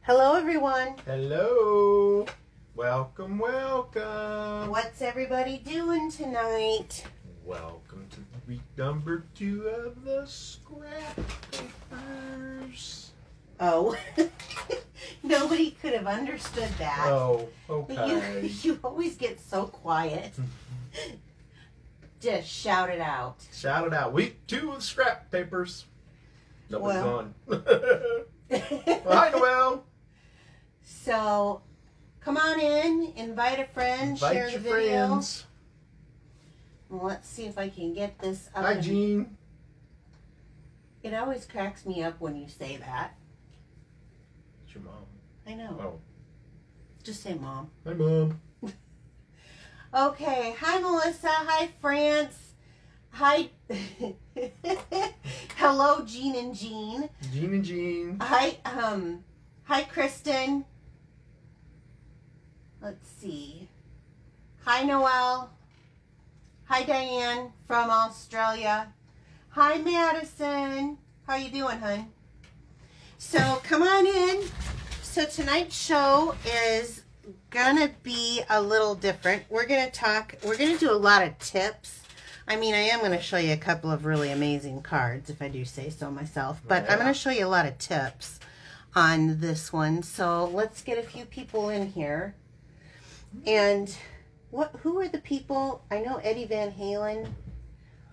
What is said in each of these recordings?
Hello, everyone. Hello. Welcome, welcome. What's everybody doing tonight? Welcome to week number 2 of the scrap papers. Oh, nobody could have understood that. Oh, okay. You always get so quiet. Just shout it out. Shout it out. Week 2 of scrap papers. Nobody's on. Hi, Noel. So, come on in, invite a friend, share the video. Friends. Well, let's see if I can get this up. Hi, Jean. It always cracks me up when you say that. It's your mom. I know. Oh. Just say mom. Hi, Mom. Okay. Hi, Melissa. Hi, France. Hi. Hello, Jean and Jean. Jean and Jean. Hi, Kristen. Let's see. Hi, Noelle. Hi, Diane from Australia. Hi, Madison. How you doing, hun? So, come on in. So, tonight's show is gonna be a little different. We're gonna do a lot of tips. I mean, I am going to show you a couple of really amazing cards, if I do say so myself. But yeah. I'm going to show you a lot of tips on this one. So let's get a few people in here. And who are the people? I know Eddie Van Halen.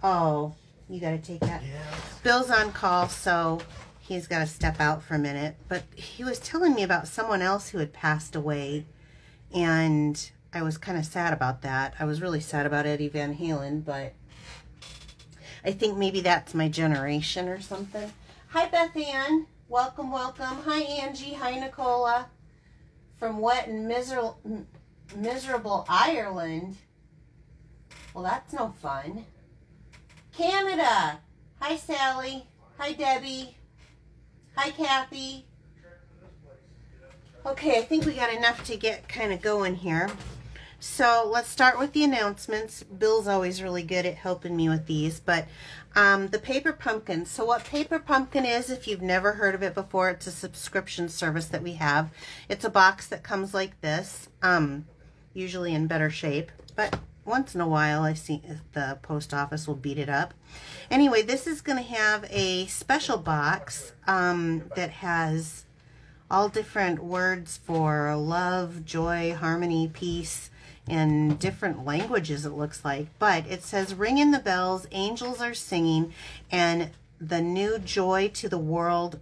Oh, you got to take that. Yeah. Bill's on call, so he's got to step out for a minute. But he was telling me about someone else who had passed away. And I was kind of sad about that. I was really sad about Eddie Van Halen, but I think maybe that's my generation or something. Hi, Beth Ann. Welcome, welcome. Hi, Angie. Hi, Nicola. From wet and miserable Ireland. Well, that's no fun. Canada. Hi, Sally. Hi, Debbie. Hi, Kathy. Okay, I think we got enough to get kind of going here. So let's start with the announcements. Bill's always really good at helping me with these, but the Paper Pumpkin. So what Paper Pumpkin is, if you've never heard of it before, it's a subscription service that we have. It's a box that comes like this, usually in better shape, but once in a while I see the post office will beat it up. Anyway, this is going to have a special box that has all different words for love, joy, harmony, peace, in different languages, it looks like. But it says, ring in the bells, angels are singing, and the new Joy to the World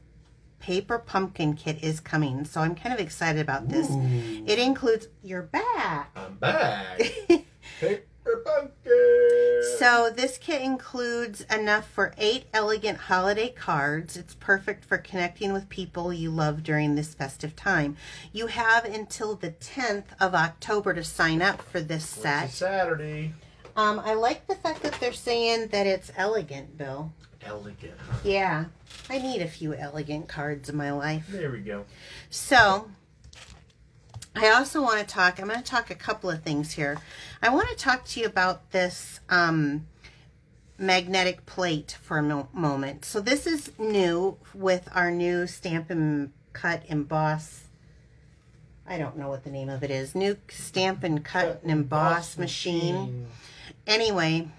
Paper Pumpkin Kit is coming. So I'm kind of excited about this. Ooh. It includes, you're back. I'm back. Paper Pumpkin. So this kit includes enough for 8 elegant holiday cards. It's perfect for connecting with people you love during this festive time. You have until the 10th of October to sign up for this set. It's Saturday. I like the fact that they're saying that it's elegant, Bill. Elegant. Yeah. I need a few elegant cards in my life. There we go. So I also want to talk, I'm going to talk a couple of things here. I want to talk to you about this magnetic plate for a moment. So this is new with our new Stampin' Cut Emboss. I don't know what the name of it is. New Stampin' Cut and Emboss machine. Anyway,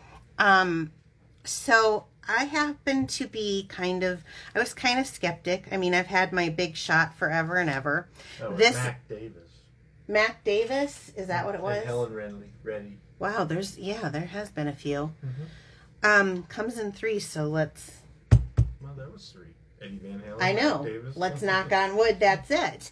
so I happen to be I was kind of skeptic. I mean, I've had my big shot forever and ever. Oh, this Mac Davis. Mac Davis, is that what it was? And Helen Reddy. Wow, there has been a few. Mm-hmm. Comes in 3, so let's. Well, that was 3. Eddie Van Halen. I know. Mac Davis. Let's knock on wood. That's it.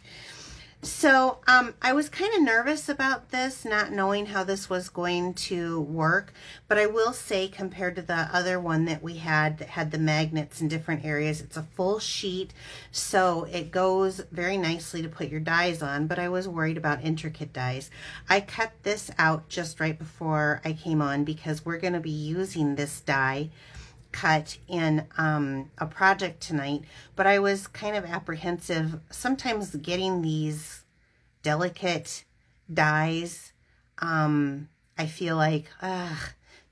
So, I was kind of nervous about this, not knowing how this was going to work. But I will say, compared to the other one that we had that had the magnets in different areas, it's a full sheet. So it goes very nicely to put your dies on. But I was worried about intricate dies. I cut this out just right before I came on because we're going to be using this die cut in a project tonight, but I was kind of apprehensive. Sometimes getting these delicate dies, I feel like,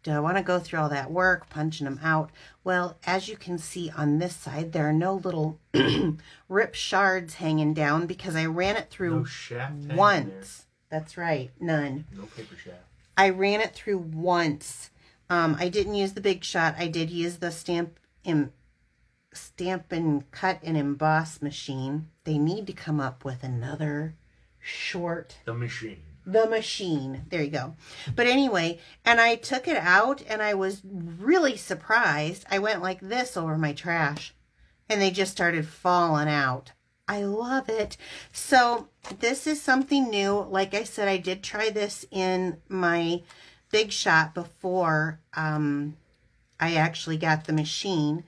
do I want to go through all that work punching them out? Well, as you can see on this side, there are no little rip shards hanging down because I ran it through once. That's right, none. No paper shaft. I ran it through once. I didn't use the Big Shot. I did use the Stampin' Cut and Emboss machine. They need to come up with another short. The machine. The machine. There you go. But anyway, and I took it out and I was really surprised. I went like this over my trash and they just started falling out. I love it. So this is something new. Like I said, I did try this in my Big Shot before I actually got the machine.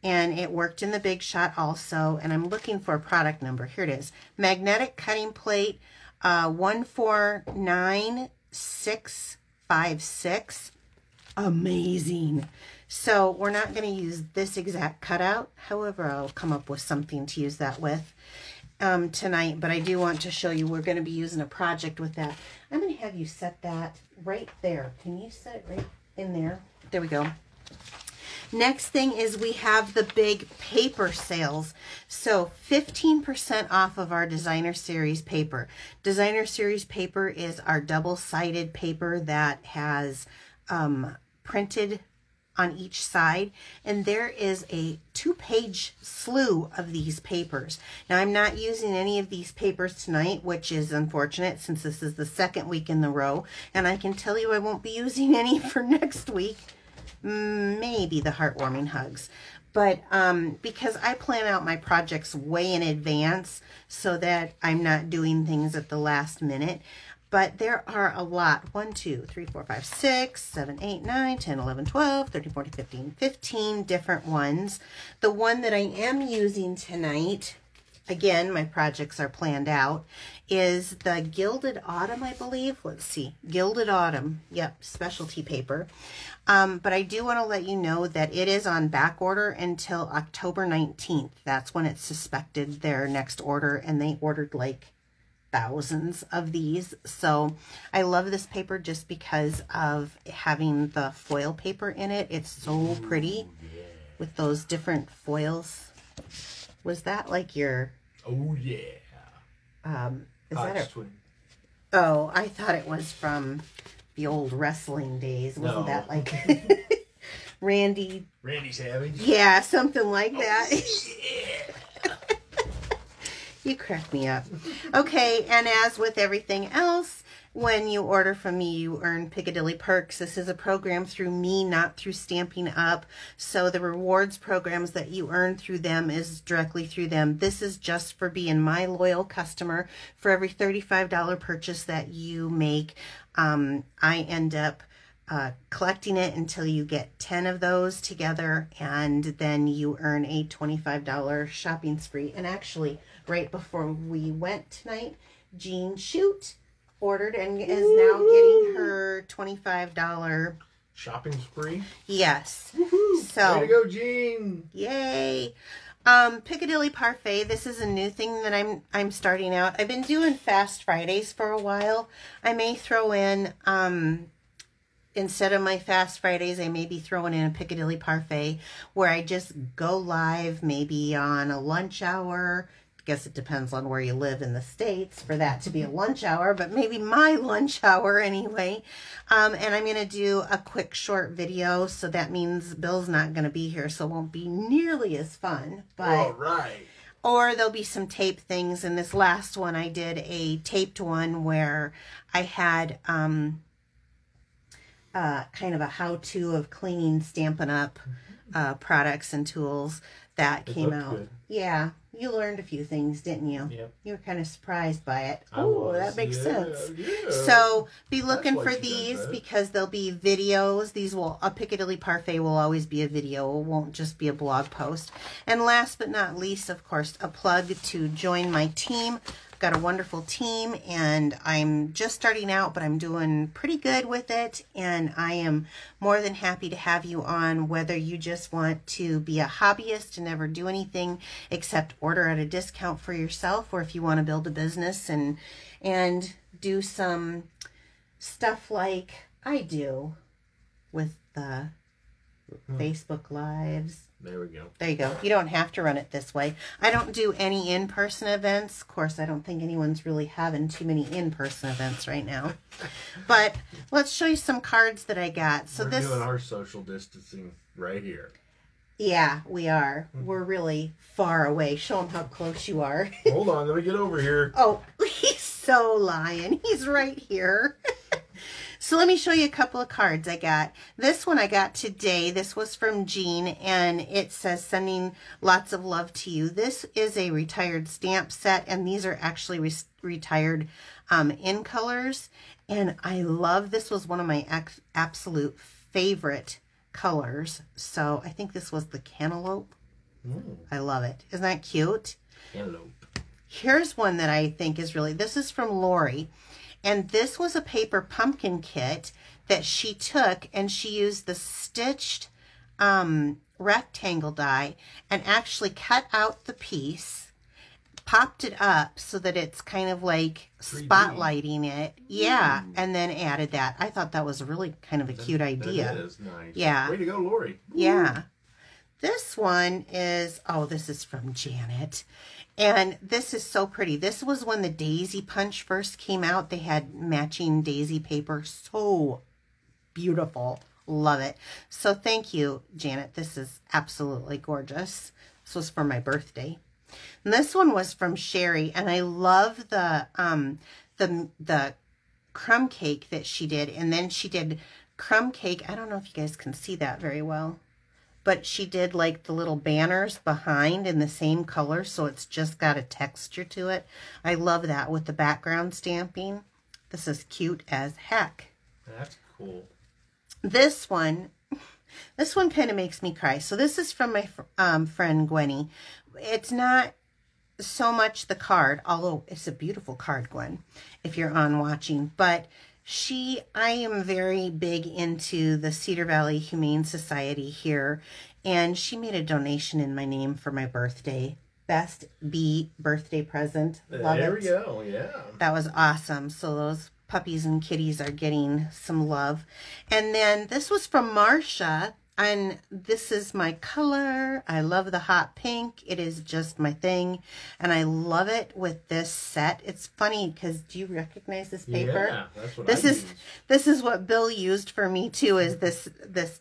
And it worked in the Big Shot also. And I'm looking for a product number. Here it is. Magnetic cutting plate 149656. Amazing. So we're not going to use this exact cutout. However, I'll come up with something to use that with tonight. But I do want to show you we're going to be using a project with that. I'm going to have you set that right there. Can you set it right in there? There we go. Next thing is we have the big paper sales. So 15% off of our Designer Series paper. Designer Series paper is our double-sided paper that has printed on each side. And there is a 2-page slew of these papers. Now I'm not using any of these papers tonight, which is unfortunate since this is the second week in the row. And I can tell you I won't be using any for next week. Maybe the heartwarming hugs, but because I plan out my projects way in advance so that I'm not doing things at the last minute. But there are a lot. 1, 2, 3, 4, 5, 6, 7, 8, 9, 10, 11, 12, 13, 14, 15, 15 different ones. The one that I am using tonight, again, my projects are planned out, is the Gilded Autumn, I believe. Let's see. Gilded Autumn. Yep, specialty paper. But I do want to let you know that it is on back order until October 19th. That's when it's suspected their next order, and they ordered like thousands of these. So I love this paper just because of having the foil paper in it. It's so pretty with those different foils. Was that like your... Oh, yeah. Is that a... Twin. Oh, I thought it was from the old wrestling days. Wasn't that like Randy Savage? Yeah, something like that. Oh, yeah. You crack me up. Okay, and as with everything else, when you order from me, you earn Piccadilly perks. This is a program through me, not through Stampin' Up. So the rewards programs that you earn through them is directly through them. This is just for being my loyal customer. For every $35 purchase that you make, I end up collecting it until you get 10 of those together, and then you earn a $25 shopping spree. And actually, right before we went tonight, Jean Shoot ordered and is now getting her $25 shopping spree. Yes. So way to go, Jean. Yay. Piccadilly Parfait. This is a new thing that I'm starting out. I've been doing Fast Fridays for a while. I may throw in instead of my Fast Fridays, I may be throwing in a Piccadilly Parfait where I just go live maybe on a lunch hour. Guess it depends on where you live in the States for that to be a lunch hour, but maybe my lunch hour anyway. And I'm going to do a quick short video, so that means Bill's not going to be here, so it won't be nearly as fun. But, all right. Or there'll be some tape things. In this last one, I did a taped one where I had kind of a how-to of cleaning Stampin' Up products and tools that came out. Good. Yeah. You learned a few things, didn't you? Yep. You were kind of surprised by it. Oh, that makes sense. Yeah. So be looking for these because there'll be videos. A Piccadilly Parfait will always be a video. It won't just be a blog post. And last but not least, of course, a plug to join my team. I've got a wonderful team, and I'm just starting out, but I'm doing pretty good with it. And I am more than happy to have you on, whether you just want to be a hobbyist and never do anything except order at a discount for yourself, or if you want to build a business and do some stuff like I do with the Facebook Lives. There we go. There you go. You don't have to run it this way. I don't do any in-person events. Of course, I don't think anyone's really having too many in-person events right now. But let's show you some cards that I got. So We're doing our social distancing right here. Yeah, we are. We're really far away. Show them how close you are. Hold on, let me get over here. Oh, he's so lying. He's right here. So let me show you a couple of cards I got. This one I got today. This was from Jean, and it says, sending lots of love to you. This is a retired stamp set, and these are actually retired in colors. And I love, this was one of my absolute favorite colors. So I think this was the cantaloupe. I love it. Isn't that cute? Cantaloupe. Here's one that I think is really, this is from Lori. And this was a paper pumpkin kit that she took, and she used the stitched rectangle die and actually cut out the piece, popped it up so that it's kind of like 3D. Spotlighting it. Yeah, and then added that. I thought that was really kind of a cute idea. That is nice. Yeah. Way to go, Lori. Yeah. This one is, oh, this is from Janet. And this is so pretty. This was when the Daisy Punch first came out. They had matching daisy paper. So beautiful. Love it. So thank you, Janet. This is absolutely gorgeous. This was for my birthday. And this one was from Sherry. And I love the crumb cake that she did. And then she did crumb cake. I don't know if you guys can see that very well. But she did like the little banners behind in the same color, so it's just got a texture to it. I love that with the background stamping. This is cute as heck. That's cool. This one kind of makes me cry. So this is from my friend Gwenny. It's not so much the card, although it's a beautiful card, Gwen, if you're on watching. But I am very big into the Cedar Valley Humane Society here, and she made a donation in my name for my birthday. Best bee birthday present. Love it. There we go, yeah. That was awesome. So those puppies and kitties are getting some love. And then this was from Marcia, and this is my color. I love the hot pink. It is just my thing, and I love it with this set. It's funny because do you recognize this paper? Yeah, that's what I use. This is what Bill used for me too, is this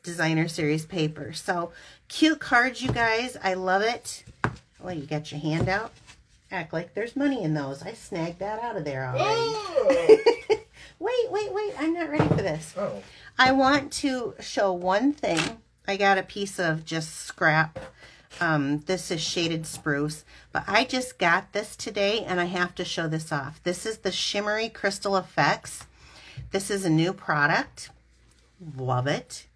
designer series paper. So cute cards, you guys. I love it. Well, you got your hand out. Act like there's money in those. I snagged that out of there already. Oh. Wait. I'm not ready for this. Oh. I want to show one thing. I got a piece of just scrap. This is shaded spruce, but I just got this today and I have to show this off. This is the Shimmery Crystal Effects. This is a new product. Love it.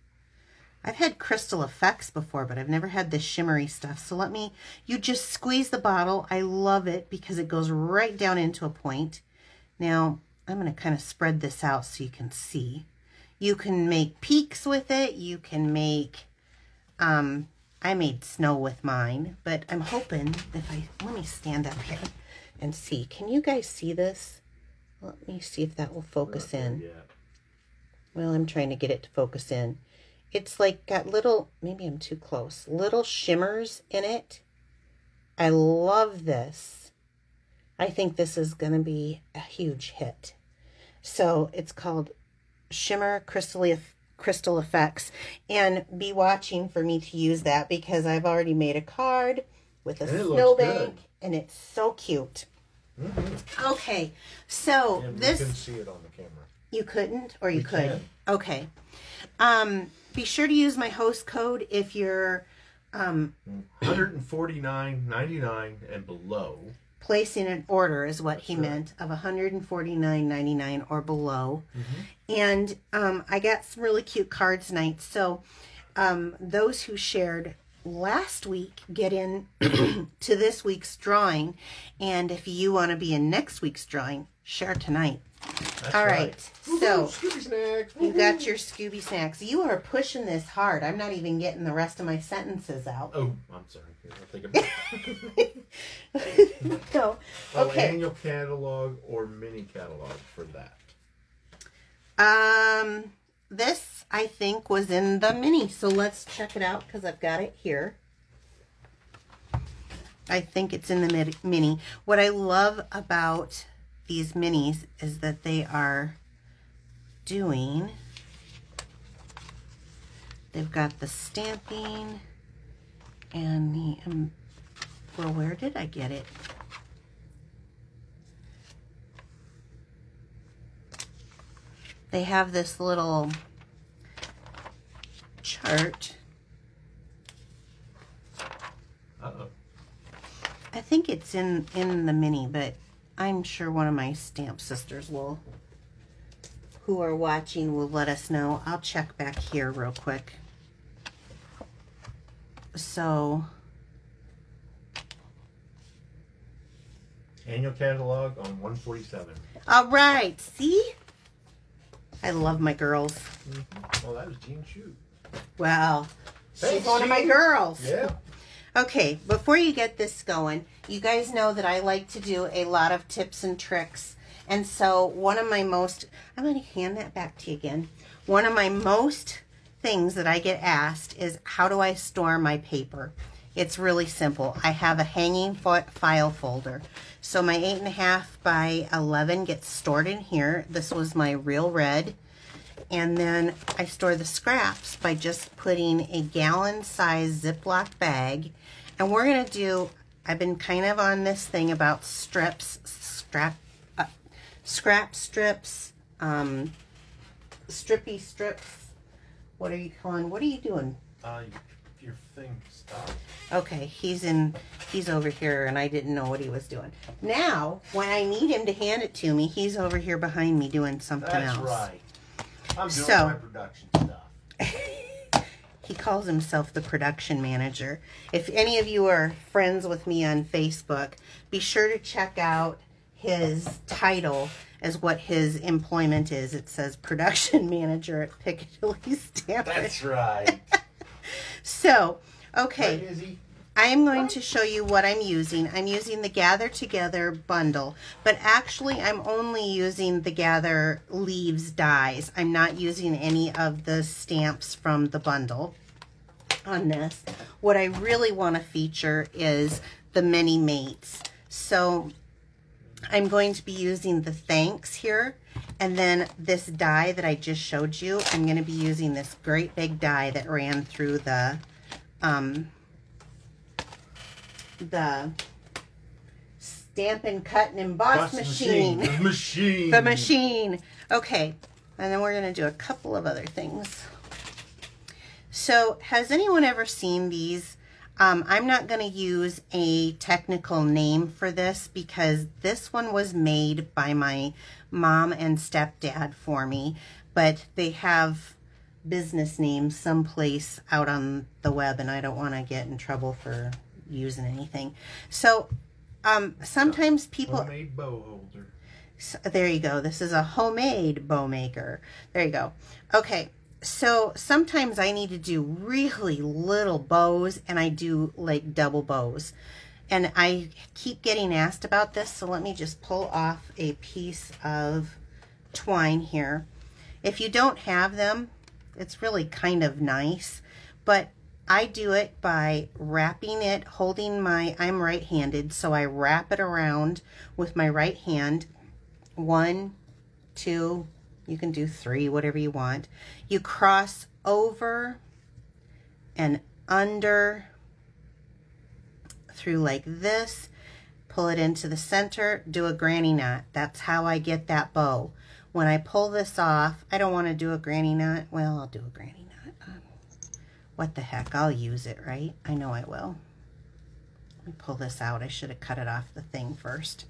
I've had Crystal Effects before, but I've never had this shimmery stuff. So you just squeeze the bottle. I love it because it goes right down into a point. Now, I'm going to kind of spread this out so you can see. You can make peaks with it. You can make, I made snow with mine, but I'm hoping let me stand up here and see. Can you guys see this? Let me see if that will focus in. Well, I'm trying to get it to focus in. It's like got little, maybe I'm too close, little shimmers in it. I love this. I think this is going to be a huge hit. So it's called Shimmer Crystal Effects, and be watching for me to use that because I've already made a card with a snowbank, and it's so cute. Mm-hmm. Okay, so and this... You can see it on the camera. You couldn't, or you could? Can. Okay. Be sure to use my host code if you're... $149.99 and below. Placing an order is what he meant, of $149.99 or below. Mm-hmm. And I got some really cute cards tonight. So those who shared last week get in to this week's drawing. And if you want to be in next week's drawing, share tonight. That's all right. So Scooby snacks. You got your Scooby snacks. You are pushing this hard. I'm not even getting the rest of my sentences out. Oh, I'm sorry. I'll think about it. No. Okay. Annual catalog or mini catalog for that? This I think, was in the mini. So let's check it out because I've got it here. I think it's in the mini. What I love about these minis is that they are doing, they've got the stamping and the, well, where did I get it? They have this little chart. Uh-oh. I think it's in the mini, but I'm sure one of my stamp sisters will, who are watching, will let us know. I'll check back here real quick. So, annual catalog on 147. all right, see? I love my girls. Mm-hmm. Oh, that was Jean Shoot. Well, Thanks, she's one of my Jean. girls. Yeah. Okay, before you get this going, you guys know that I like to do a lot of tips and tricks. And so one of my most, I'm going to hand that back to you again. One of my most things that I get asked is, how do I store my paper? It's really simple. I have a hanging file folder. So my 8.5 by 11 gets stored in here. This was my real red. And then I store the scraps by just putting a gallon size Ziploc bag. And we're going to do, I've been kind of on this thing about scrap strips, strippy strips. What are you calling? What are you doing? Your thing stopped. Okay, he's over here and I didn't know what he was doing. Now, when I need him to hand it to me, he's over here behind me doing something else. That's right. I'm doing my production stuff. He calls himself the production manager. If any of you are friends with me on Facebook, be sure to check out his title as what his employment is. It says production manager at Piccadilly Stampin. That's right. So, okay, Right, Izzy? I am going to show you what I'm using. I'm using the Gather Together bundle, but actually I'm only using the Gather Leaves dies. I'm not using any of the stamps from the bundle on this. What I really want to feature is the mini mates. So I'm going to be using the thanks here, and then this die that I just showed you, I'm going to be using this great big die that ran through the Stampin' Cut and Emboss machine. The machine. The machine. Okay, and then we're going to do a couple of other things. So, has anyone ever seen these? I'm not going to use a technical name for this because this one was made by my mom and stepdad for me, but they have business names someplace out on the web and I don't want to get in trouble for using anything. So sometimes people... Homemade bow holder. So, there you go. This is a homemade bow maker. There you go. Okay. So sometimes I need to do really little bows and I do like double bows. And I keep getting asked about this, so let me just pull off a piece of twine here. If you don't have them, it's really kind of nice, but I do it by wrapping it, holding my, I'm right-handed, so I wrap it around with my right hand. 1, 2, you can do 3, whatever you want. You cross over and under through like this, pull it into the center, do a granny knot. That's how I get that bow. When I pull this off, I don't want to do a granny knot. Well, I'll do a granny knot. What the heck, I'll use it, right? I know I will. Let me pull this out. I should have cut it off the thing first.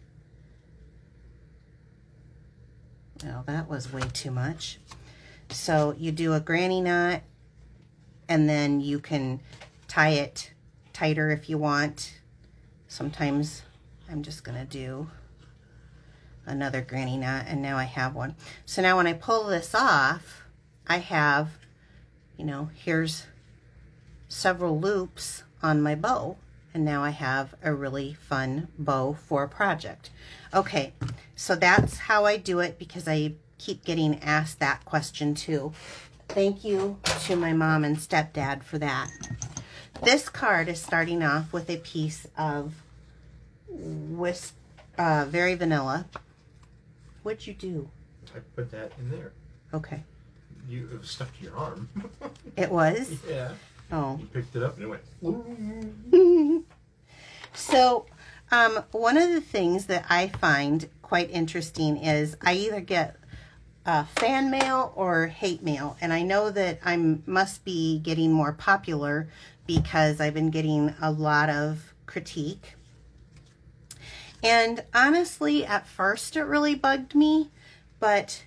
Well, that was way too much. So you do a granny knot, and then you can tie it tighter if you want. Sometimes I'm just gonna do another granny knot, and now I have one. So now when I pull this off, I have, you know, here's several loops on my bow, and now I have a really fun bow for a project. Okay, so that's how I do it because I keep getting asked that question too. Thank you to my mom and stepdad for that. This card is starting off with a piece of very vanilla. What'd you do? I put that in there. Okay. It was stuck to your arm. It was? Yeah. Oh. You picked it up and it went. So, one of the things that I find quite interesting is I either get fan mail or hate mail. And I know that I must be getting more popular because I've been getting a lot of critique. And honestly, at first it really bugged me, but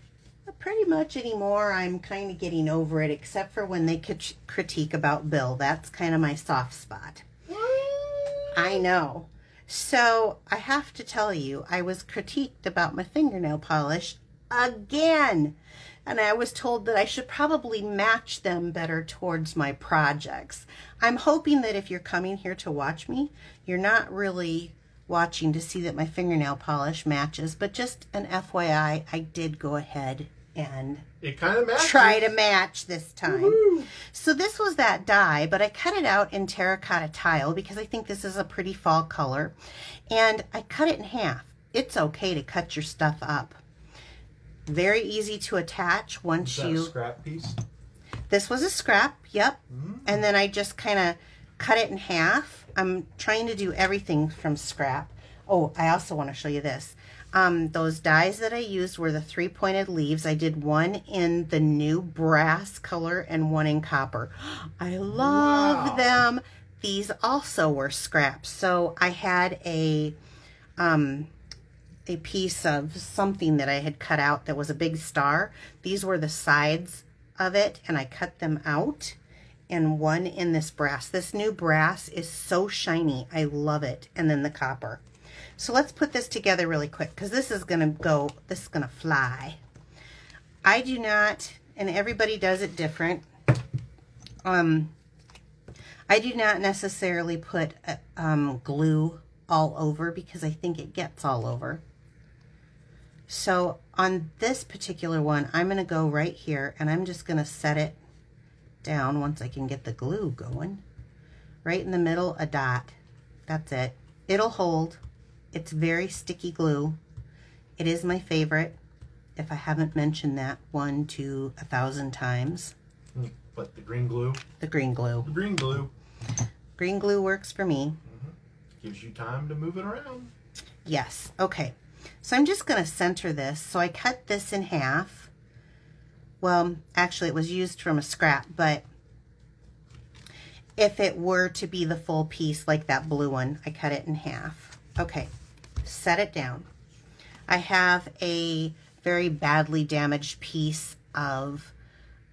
pretty much anymore I'm kind of getting over it, except for when they could critique about Bill. That's kind of my soft spot. I know. So I have to tell you, I was critiqued about my fingernail polish again. And I was told that I should probably match them better towards my projects. I'm hoping that if you're coming here to watch me, you're not really watching to see that my fingernail polish matches, but just an FYI, I did go ahead and it kind of try to match this time. Woohoo! So this was that die, but I cut it out in terracotta tile because I think this is a pretty fall color, and I cut it in half. It's okay to cut your stuff up. Very easy to attach once you... Was that a scrap piece? This was a scrap, yep. And then I just kind of cut it in half. I'm trying to do everything from scrap. Oh, I also want to show you this. Those dies that I used were the 3-pointed leaves. I did one in the new brass color and one in copper. I love them. These also were scraps. So I had a piece of something that I had cut out that was a big star. These were the sides of it, and I cut them out, and one in this brass. This new brass is so shiny. I love it. And then the copper. So let's put this together really quick, because this is going to fly. I do not, and everybody does it different. I do not necessarily put glue all over because I think it gets all over. So on this particular one, I'm going to go right here, and I'm just going to set it down once I can get the glue going. Right in the middle, a dot. That's it. It'll hold. It's very sticky glue. It is my favorite, if I haven't mentioned that 1 to 1,000 times. But the green glue? The green glue. The green glue. Green glue works for me. Gives you time to move it around. Yes. Okay. So I'm just going to center this. So I cut this in half. Well, actually it was used from a scrap, but if it were to be the full piece like that blue one, I cut it in half. Okay. Set it down. I have a very badly damaged piece of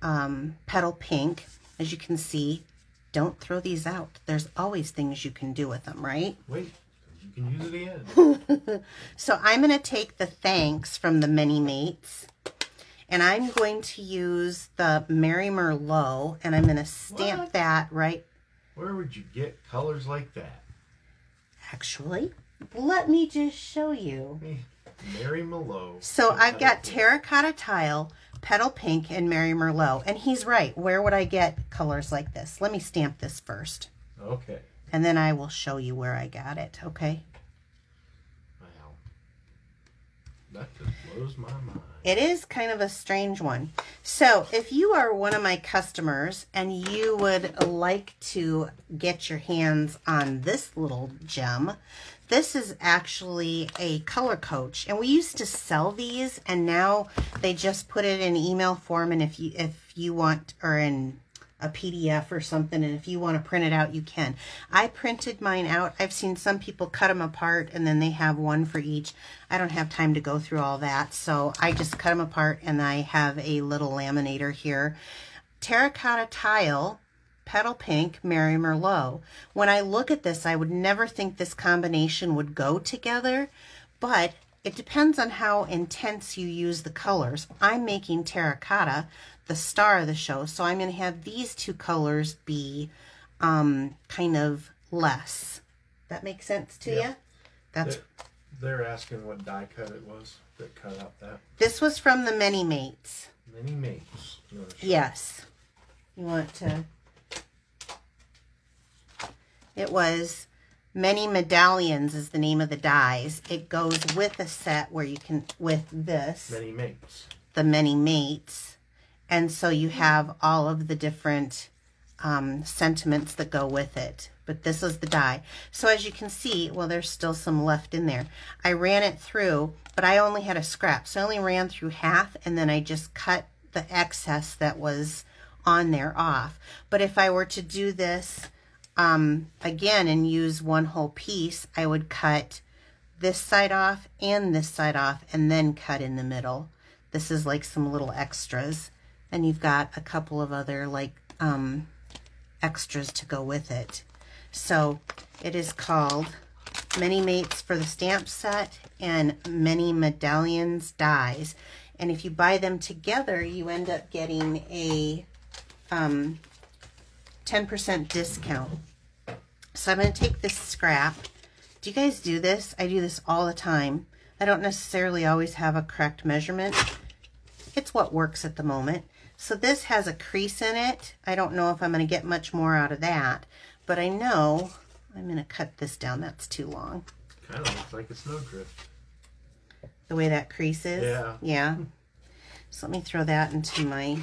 petal pink. As you can see, don't throw these out. There's always things you can do with them, right? Wait, you can use it again. So I'm going to take the thanks from the Mini Mates, and I'm going to use the Mary Merlot, and I'm going to stamp that right. Where would you get colors like that? Actually, let me just show you. Mary Merlot. So I've got terracotta tile, petal pink, and Mary Merlot. And he's right. Where would I get colors like this? Let me stamp this first. Okay. And then I will show you where I got it, okay? Wow. That just blows my mind. It is kind of a strange one. So if you are one of my customers and you would like to get your hands on this little gem, this is actually a color coach, and we used to sell these, and now they just put it in email form, and if you want, or in a PDF or something, and if you want to print it out, you can. I printed mine out. I've seen some people cut them apart, and then they have one for each. I don't have time to go through all that, so I just cut them apart, and I have a little laminator here. Terracotta tile, petal pink, Mary Merlot. When I look at this, I would never think this combination would go together, but it depends on how intense you use the colors. I'm making terracotta the star of the show, so I'm going to have these two colors be kind of less. That makes sense to you? They're asking what die cut it was. that cut out that. This was from the Many Mates. Many Mates. Yes. You want to... It was Many Medallions is the name of the dies. It goes with a set where you can, with this. Many Mates. The Many Mates. And so you have all of the different sentiments that go with it. But this is the die. So as you can see, well, there's still some left in there. I ran it through, but I only had a scrap. So I only ran through half, and then I just cut the excess that was on there off. But if I were to do this again and use one whole piece, I would cut this side off and this side off and then cut in the middle. This is like some little extras, and you've got a couple of other like extras to go with it. So it is called Many Mates for the stamp set and Many Medallions dies. And if you buy them together, you end up getting a 10% discount. So I'm going to take this scrap. Do you guys do this? I do this all the time. I don't necessarily always have a correct measurement. It's what works at the moment. So this has a crease in it. I don't know if I'm going to get much more out of that, but I know I'm going to cut this down. That's too long. Kind of looks like a snowdrift. The way that crease is? Yeah. Yeah. So let me throw that into my...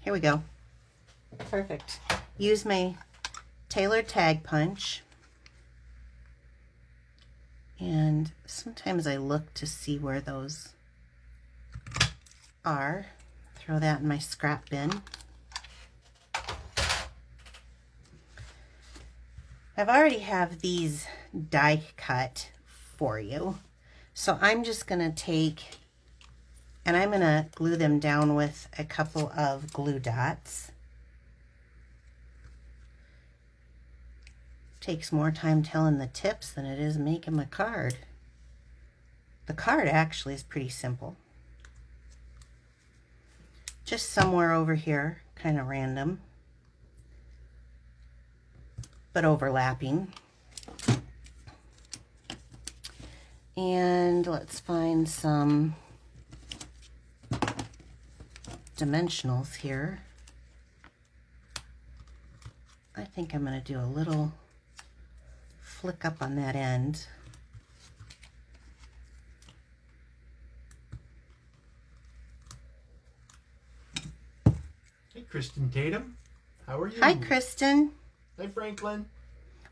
Here we go. Perfect. Use my tailored tag punch. And sometimes I look to see where those are. Throw that in my scrap bin. I've already have these die cut for you. So I'm just going to take, and I'm going to glue them down with a couple of glue dots. Takes more time telling the tips than it is making my card. The card actually is pretty simple. Just somewhere over here, kind of random, but overlapping. And let's find some dimensionals here. I think I'm going to do a little flick up on that end. Hey, Kristen Tatum. How are you? Hi, Kristen. Hi, Franklin.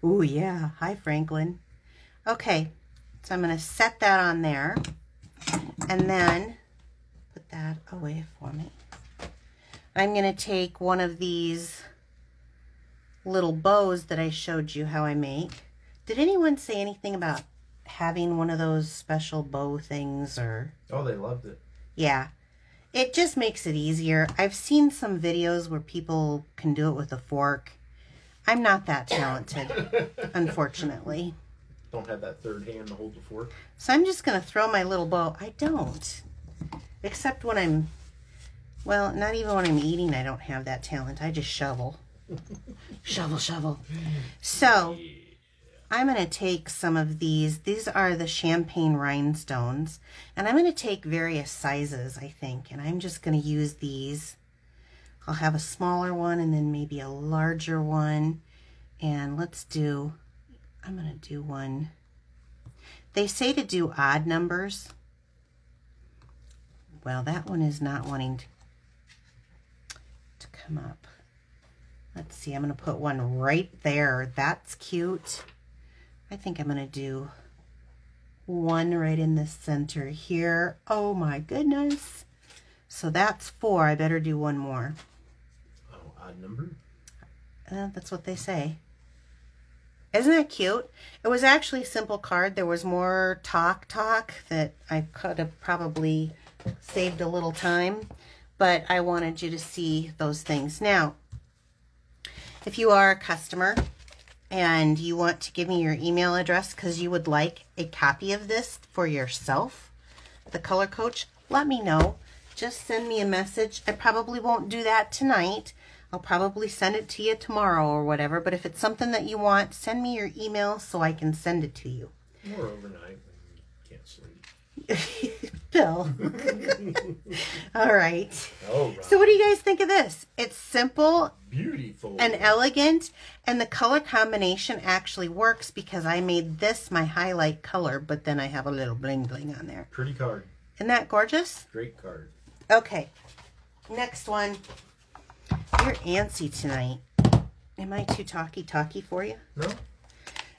Oh, yeah. Hi, Franklin. Okay, so I'm going to set that on there and then put that away for me. I'm going to take one of these little bows that I showed you how I make. Did anyone say anything about having one of those special bow things? Or? Oh, they loved it. Yeah. It just makes it easier. I've seen some videos where people can do it with a fork. I'm not that talented, unfortunately. Don't have that third hand to hold the fork. So I'm just going to throw my little bow. I don't. Except when I'm, well, not even when I'm eating, I don't have that talent. I just shovel. Shovel, shovel. So I'm going to take some of these. These are the champagne rhinestones. And I'm going to take various sizes, I think. And I'm just going to use these. I'll have a smaller one and then maybe a larger one. And let's do, I'm going to do one. They say to do odd numbers. Well, that one is not wanting to come up. Let's see, I'm going to put one right there. That's cute. I think I'm going to do one right in the center here. Oh my goodness. So that's 4. I better do one more. Oh, odd number? That's what they say. Isn't that cute? It was actually a simple card. There was more talk that I could have probably saved a little time, but I wanted you to see those things. Now, if you are a customer and you want to give me your email address because you would like a copy of this for yourself, the Color Coach, let me know. Just send me a message. I probably won't do that tonight. I'll probably send it to you tomorrow or whatever, but if it's something that you want, send me your email so I can send it to you. Or overnight when you can't sleep. Bill. All right. All right. So what do you guys think of this? It's simple, beautiful, and elegant, and the color combination actually works because I made this my highlight color, but then I have a little bling bling on there. Pretty card. Isn't that gorgeous? Great card. Okay. Next one. You're antsy tonight. Am I too talky for you? No.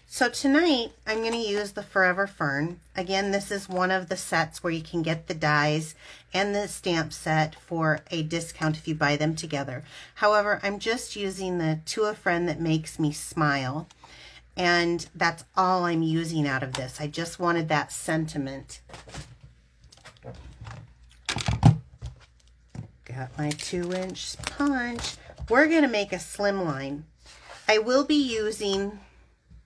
So tonight, I'm going to use the Forever Fern. Again, this is one of the sets where you can get the dies and the stamp set for a discount if you buy them together. However, I'm just using the To a Friend That Makes Me Smile. And that's all I'm using out of this. I just wanted that sentiment. Got my 2-inch punch. We're going to make a slim line. I will be using...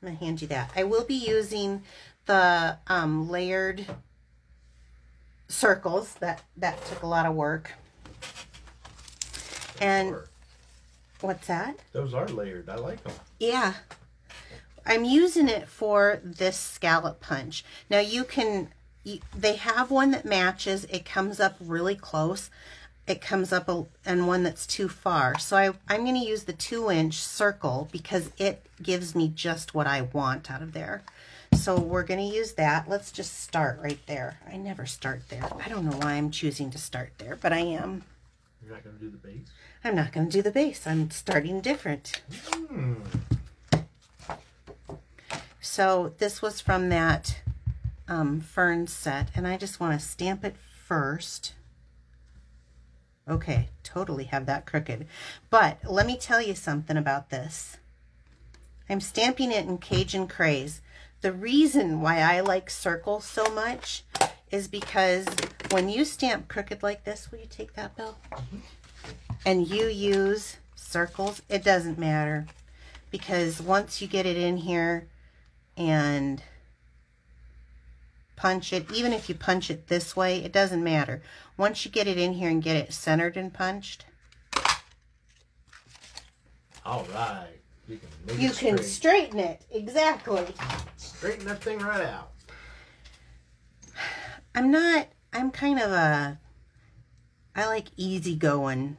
I'm going to hand you that. I will be using the layered circles. That took a lot of work. And what's that? Those are layered. I like them. Yeah. I'm using it for this scallop punch. Now they have one that matches. It comes up really close. It comes up and one that's too far. So I'm going to use the 2-inch circle because it gives me just what I want out of there. So we're going to use that. Let's just start right there. I never start there. I don't know why I'm choosing to start there, but I am. You're not going to do the base? I'm not going to do the base. I'm starting different. So this was from that fern set, and I just want to stamp it first. Okay, totally have that crooked. But let me tell you something about this. I'm stamping it in Cajun Craze. The reason why I like circles so much is because when you stamp crooked like this, will you take that, Bill? And you use circles, it doesn't matter. Because once you get it in here and punch it, even if you punch it this way, it doesn't matter. Once you get it in here and get it centered and punched, all right, you can straighten it. Exactly. Straighten that thing right out. I'm kind of I like easygoing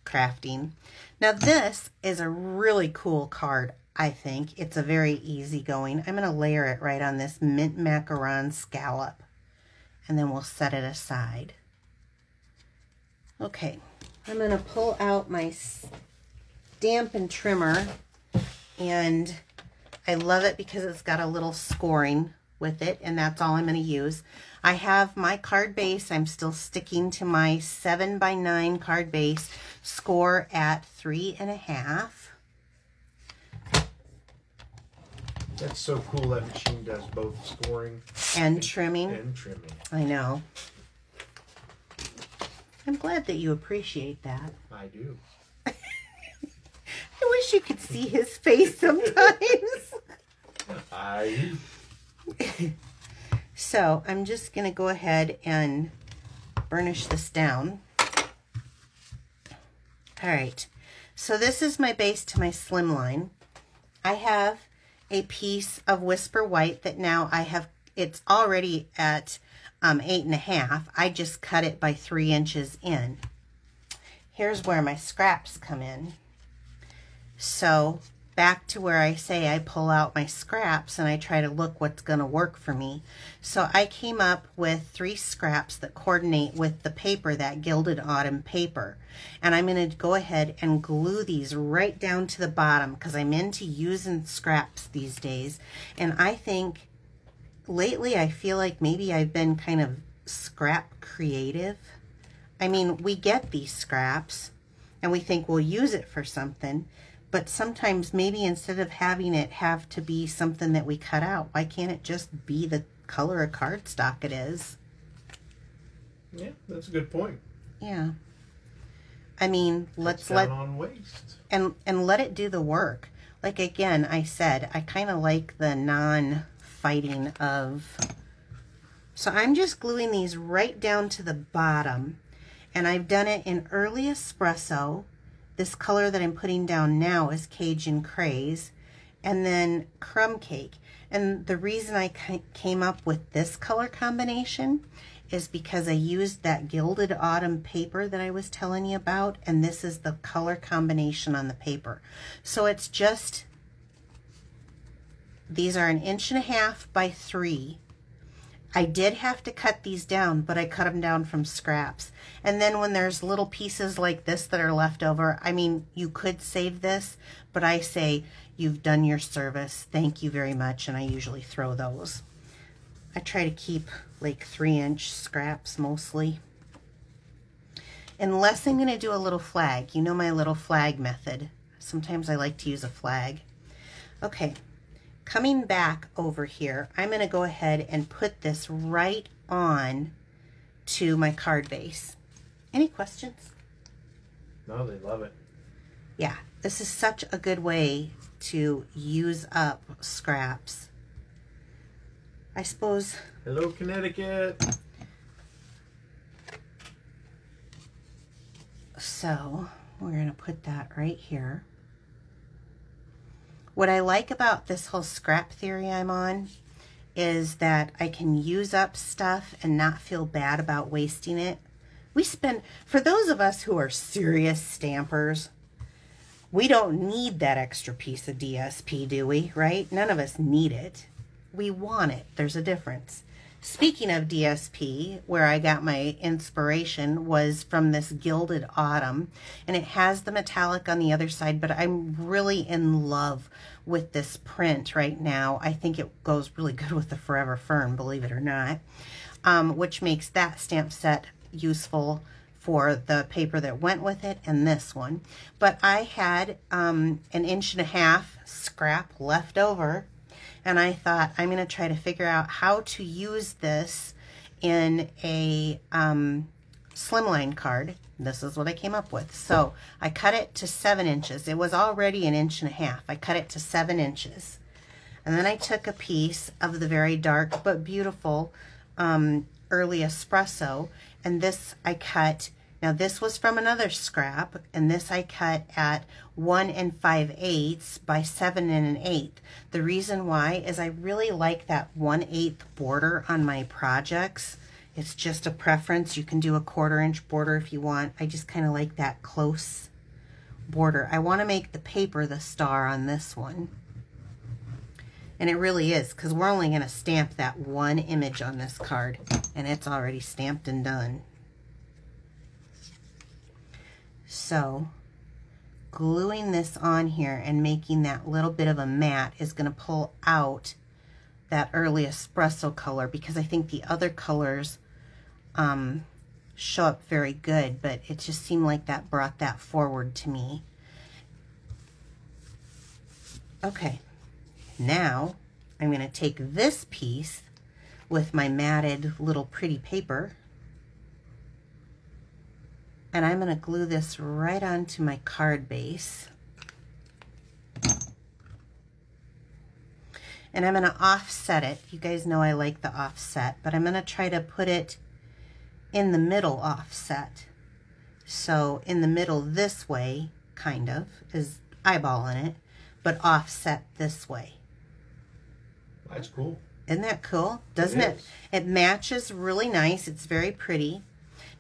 crafting. Now this is a really cool card. I think it's a very easygoing. I'm going to layer it right on this mint macaron scallop, and then we'll set it aside. Okay, I'm going to pull out my Stampin' trimmer, and I love it because it's got a little scoring with it, and that's all I'm going to use. I have my card base. I'm still sticking to my 7x9 card base, score at 3.5. That's so cool that machine does both scoring and trimming. And trimming. I know. I'm glad that you appreciate that. I do. I wish you could see his face sometimes. I So I'm just going to go ahead and burnish this down. All right. So this is my base to my slimline. I have a piece of Whisper White that now it's already at 8.5. I just cut it by 3 inches in. Here's where my scraps come in. So back to where I say I pull out my scraps and I try to look what's going to work for me. So I came up with 3 scraps that coordinate with the paper, that Gilded Autumn paper. And I'm going to go ahead and glue these right down to the bottom because I'm into using scraps these days. And I think lately I feel like maybe I've been kind of scrap creative. I mean, we get these scraps and we think we'll use it for something. But sometimes maybe instead of having it have to be something that we cut out, why can't it just be the color of cardstock it is? Yeah, that's a good point. Yeah. I mean, let's on waste. And let it do the work. Like again, I said, I kind of like the non-fighting of... So I'm just gluing these right down to the bottom. And I've done it in early espresso. This color that I'm putting down now is Cajun Craze. and then crumb cake. And the reason I came up with this color combination is because I used that Gilded Autumn paper that I was telling you about, and this is the color combination on the paper. So it's just, these are 1.5 inches by 3. I did have to cut these down, but I cut them down from scraps. And then when there's little pieces like this that are left over, I mean, you could save this, but I say, you've done your service, thank you very much, and I usually throw those. I try to keep like 3-inch scraps mostly. Unless I'm gonna do a little flag. You know my little flag method. Sometimes I like to use a flag. Okay. Coming back over here, I'm going to go ahead and put this right on to my card base. Any questions? No, they love it. Yeah, this is such a good way to use up scraps. I suppose. Hello, Connecticut. So we're going to put that right here. What I like about this whole scrap theory I'm on is that I can use up stuff and not feel bad about wasting it. We spend, for those of us who are serious stampers, we don't need that extra piece of DSP, do we? Right? None of us need it. We want it. There's a difference. Speaking of DSP, where I got my inspiration was from this Gilded Autumn, and it has the metallic on the other side, but I'm really in love with this print right now. I think it goes really good with the Forever Fern, believe it or not, which makes that stamp set useful for the paper that went with it and this one. But I had 1.5 inches scrap left over, and I thought I'm going to try to figure out how to use this in a slimline card. This is what I came up with. So I cut it to 7 inches. It was already 1.5 inches. I cut it to 7 inches. And then I took a piece of the very dark but beautiful early espresso, and this I cut. Now this was from another scrap, and this I cut at 1 5/8 by 7 1/8. The reason why is I really like that 1/8 border on my projects. It's just a preference. You can do a 1/4 inch border if you want. I just kind of like that close border. I want to make the paper the star on this one. And it really is, because we're only going to stamp that one image on this card, and it's already stamped and done. So gluing this on here and making that little bit of a matte is going to pull out that early espresso color, because I think the other colors show up very good, but it just seemed like that brought that forward to me. Okay, now I'm going to take this piece with my matted little pretty paper, and I'm going to glue this right onto my card base. And I'm going to offset it. You guys know I like the offset, but I'm going to try to put it in the middle offset. So in the middle this way, kind of, is eyeballing it, but offset this way. That's cool. Isn't that cool? Doesn't it? It matches really nice. It's very pretty.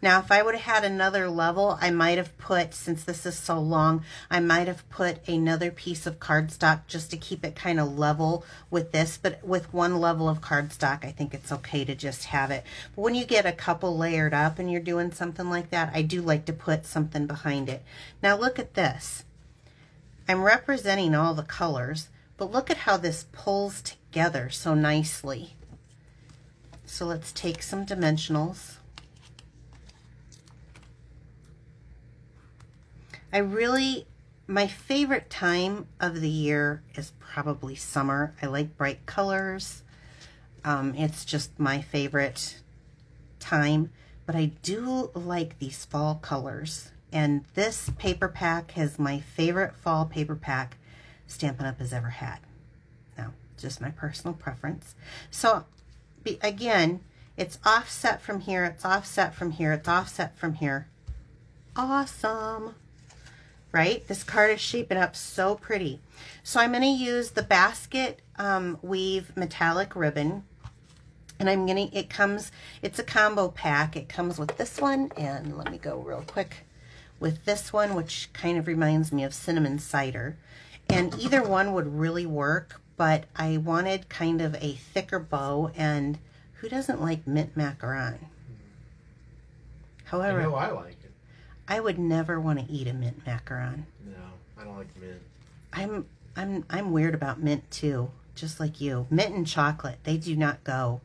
Now, if I would have had another level, I might have put, since this is so long, I might have put another piece of cardstock just to keep it kind of level with this. But with one level of cardstock, I think it's okay to just have it. But when you get a couple layered up and you're doing something like that, I do like to put something behind it. Now, look at this. I'm representing all the colors, but look at how this pulls together so nicely. So let's take some dimensionals. My favorite time of the year is probably summer. I like bright colors. It's just my favorite time, but I do like these fall colors. And this paper pack is my favorite fall paper pack Stampin' Up! Has ever had. Now, just my personal preference. So, again, it's offset from here, it's offset from here, it's offset from here. Awesome. right? This card is shaping up so pretty. So I'm going to use the basket weave metallic ribbon. And I'm going to, it's a combo pack. It comes with this one, and let me go real quick with this one, which kind of reminds me of cinnamon cider. And either one would really work, but I wanted kind of a thicker bow, and who doesn't like mint macaron? However, I know I like it. I would never want to eat a mint macaron. No, I don't like mint. I'm weird about mint too, just like you. Mint and chocolate, they do not go.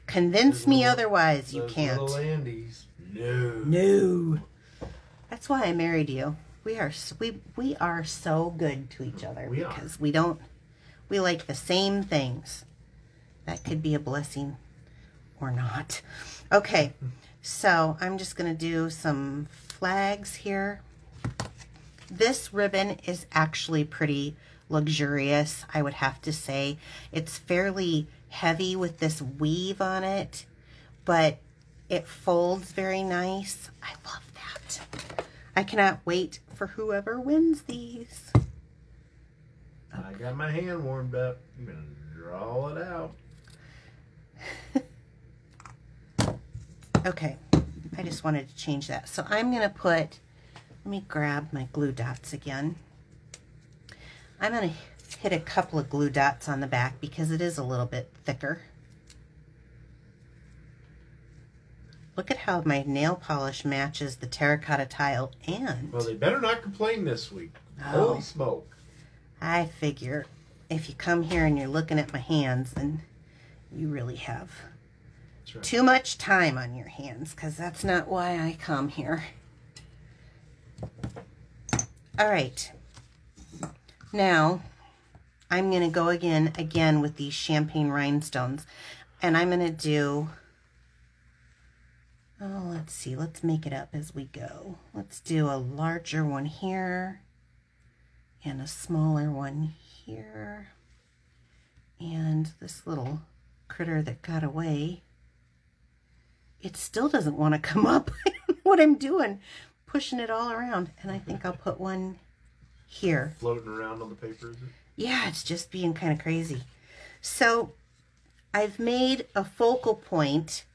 Convince me otherwise, you can't. Little Andes. No. No. That's why I married you. We are so good to each other because we like the same things. That could be a blessing or not. Okay, so I'm just going to do some flags here. This ribbon is actually pretty luxurious, I would have to say. It's fairly heavy with this weave on it, but it folds very nice. I love that. I cannot wait for whoever wins these. I got my hand warmed up. I'm going to draw it out. Okay, I just wanted to change that. So I'm going to let me grab my glue dots again. I'm going to hit a couple of glue dots on the back because it is a little bit thicker. Look at how my nail polish matches the terracotta tile, and... Well, they better not complain this week. Oh. Holy smoke. I figure if you come here and you're looking at my hands, then you really have too much time on your hands, because that's not why I come here. All right. Now, I'm going to go again with these champagne rhinestones. And I'm going to do, oh, let's see, let's make it up as we go. Let's do a larger one here and a smaller one here. And this little critter that got away, it still doesn't want to come up. I don't know what I'm doing, pushing it all around. And I think I'll put one here. Floating around on the paper, is it? Yeah, it's just being kind of crazy. So I've made a focal point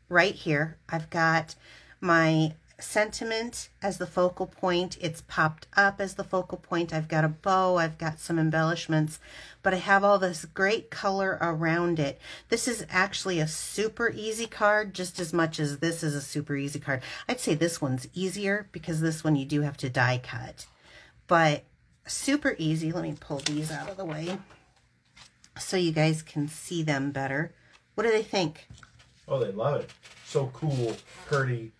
right here. I've got my sentiment as the focal point. It's popped up as the focal point. I've got a bow. I've got some embellishments, but I have all this great color around it. This is actually a super easy card, just as much as this is a super easy card. I'd say this one's easier because this one you do have to die cut, but super easy. Let me pull these out of the way so you guys can see them better. What do they think? Oh, they love it. So cool, pretty.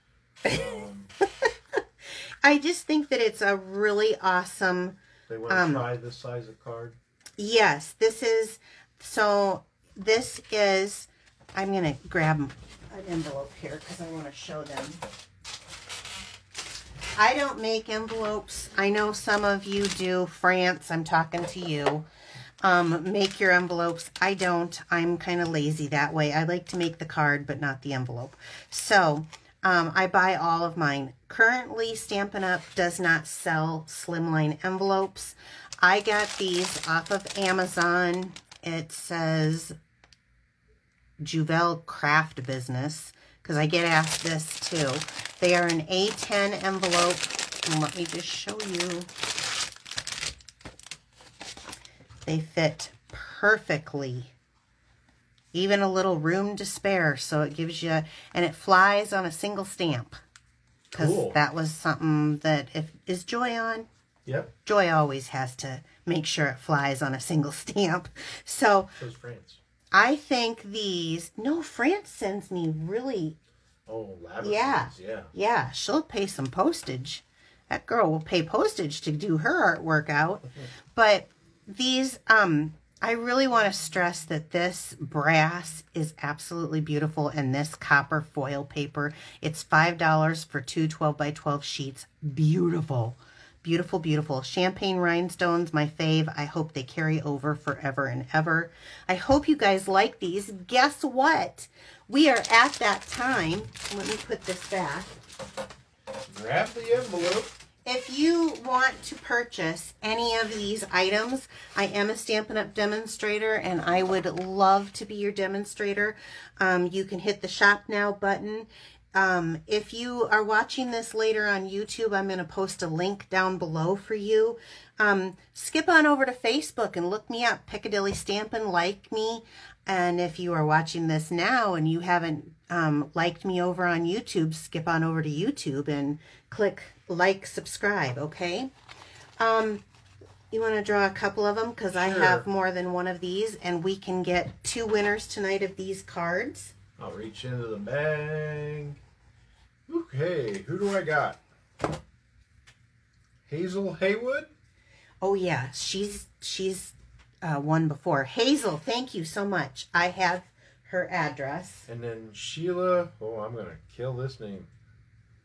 I just think that it's a really awesome. They want to try this size of card? Yes, this is, I'm going to grab an envelope here because I want to show them. I don't make envelopes. I know some of you do. France, I'm talking to you. Make your envelopes. I don't. I'm kind of lazy that way. I like to make the card, but not the envelope. So I buy all of mine. Currently, Stampin' Up! Does not sell slimline envelopes. I got these off of Amazon. It says Juvel Craft Business, because I get asked this too. They are an A10 envelope. And let me just show you. They fit perfectly. Even a little room to spare. So it gives you, and it flies on a single stamp. Because that was something that, is Joy on? Yep. Joy always has to make sure it flies on a single stamp. So so's France. I think these, no, France sends me really. Oh, yeah. Yeah. Yeah, she'll pay some postage. That girl will pay postage to do her artwork out. But these, I really want to stress that this brass is absolutely beautiful, and this copper foil paper, it's $5 for two 12 by 12 sheets. Beautiful. Beautiful, beautiful. Champagne rhinestones, my fave. I hope they carry over forever and ever. I hope you guys like these. Guess what? We are at that time. Let me put this back. Grab the envelope. if you want to purchase any of these items, I am a Stampin' Up! Demonstrator, and I would love to be your demonstrator. You can hit the Shop Now button. If you are watching this later on YouTube, I'm going to post a link down below for you. Skip on over to Facebook and look me up, Piccadilly Stampin', like me. And if you are watching this now and you haven't liked me over on YouTube, skip on over to YouTube and click like, subscribe, okay? You want to draw a couple of them because I have more than one of these, and we can get 2 winners tonight of these cards. I'll reach into the bag. Okay, who do I got? Hazel Haywood? Oh yeah, she's won before. Hazel, thank you so much. I have her address. And then Sheila, oh, I'm going to kill this name.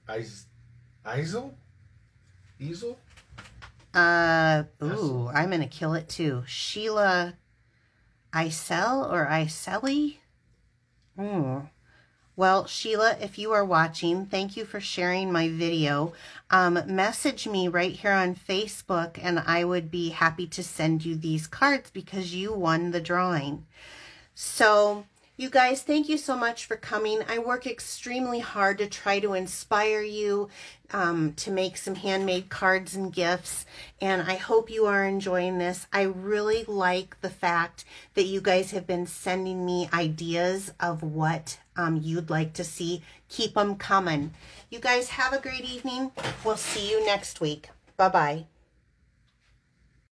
Eisel? Easel? Ooh, I'm going to kill it too. Sheila Isel or Iseli? Well, Sheila, if you are watching, thank you for sharing my video. Message me right here on Facebook, and I would be happy to send you these cards because you won the drawing. So, you guys, thank you so much for coming. I work extremely hard to try to inspire you to make some handmade cards and gifts, and I hope you are enjoying this. I really like the fact that you guys have been sending me ideas of what you'd like to see. Keep them coming. You guys have a great evening. We'll see you next week. Bye-bye.